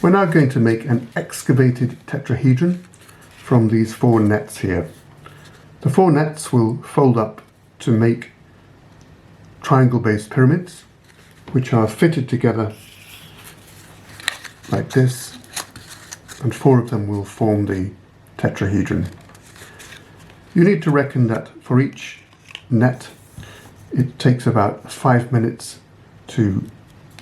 We're now going to make an excavated tetrahedron from these 4 nets here. The 4 nets will fold up to make triangle-based pyramids, which are fitted together like this, and 4 of them will form the tetrahedron. You need to reckon that for each net it takes about 5 minutes to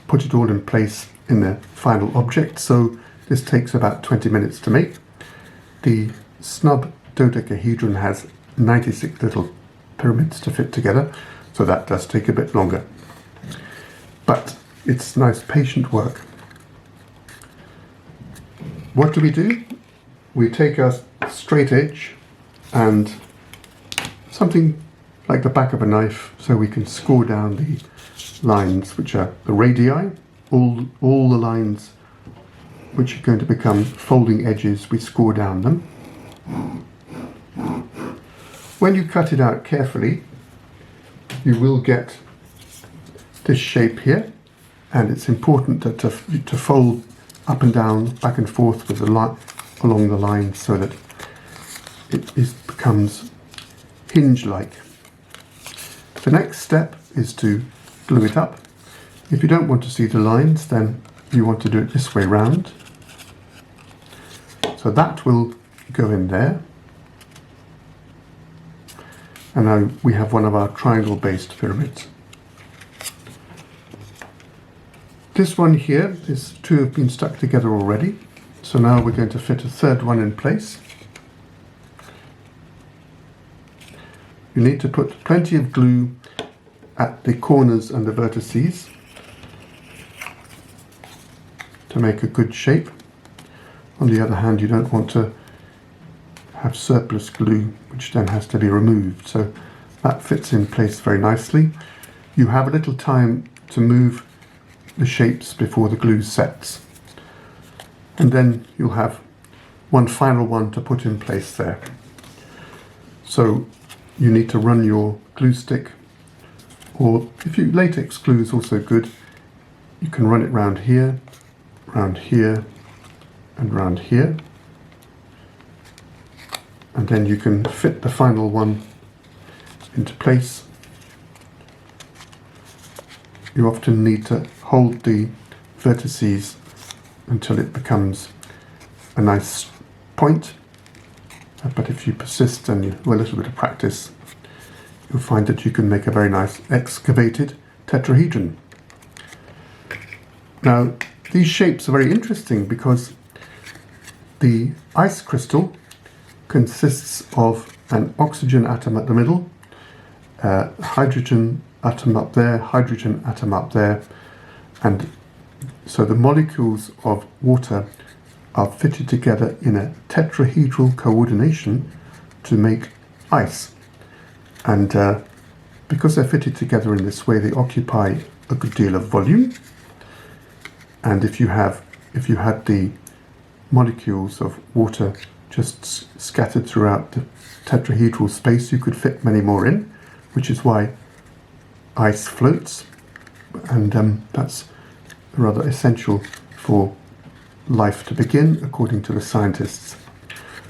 put it all in place in the final object, so this takes about 20 minutes to make. The snub dodecahedron has 96 little pyramids to fit together, so that does take a bit longer. But it's nice patient work. What do? We take our straight edge and something like the back of a knife, so we can score down the lines which are the radii, all the lines which are going to become folding edges, we score down them. When you cut it out carefully, you will get this shape here, and it's important to fold up and down, back and forth with the line along the line, so that it becomes hinge-like. The next step is to glue it up. If you don't want to see the lines, then you want to do it this way round. So that will go in there. And now we have one of our triangle-based pyramids. This one here, is 2 have been stuck together already. So now we're going to fit a 3rd one in place. You need to put plenty of glue at the corners and the vertices to make a good shape. On the other hand, you don't want to have surplus glue, which then has to be removed. So that fits in place very nicely. You have a little time to move the shapes before the glue sets. And then you'll have one final one to put in place there. So you need to run your glue stick, or if you latex glue is also good, you can run it round here, and round here, and then you can fit the final one into place. You often need to hold the vertices until it becomes a nice point, but if you persist and with a little bit of practice, you'll find that you can make a very nice excavated tetrahedron. Now, these shapes are very interesting because the ice crystal consists of an oxygen atom at the middle, hydrogen atom up there, hydrogen atom up there, and so the molecules of water are fitted together in a tetrahedral coordination to make ice. And because they're fitted together in this way, they occupy a good deal of volume. And if you had the molecules of water just scattered throughout the tetrahedral space, you could fit many more in, which is why ice floats, and that's rather essential for life to begin, according to the scientists.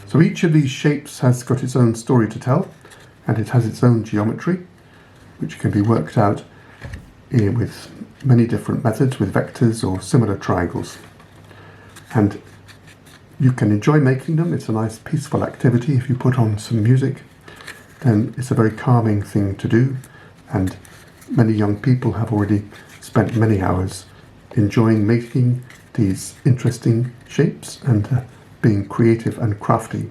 So each of these shapes has got its own story to tell, and it has its own geometry, which can be worked out with many different methods, with vectors or similar triangles. And you can enjoy making them. It's a nice peaceful activity. If you put on some music, then it's a very calming thing to do, and many young people have already spent many hours enjoying making these interesting shapes and being creative and crafty.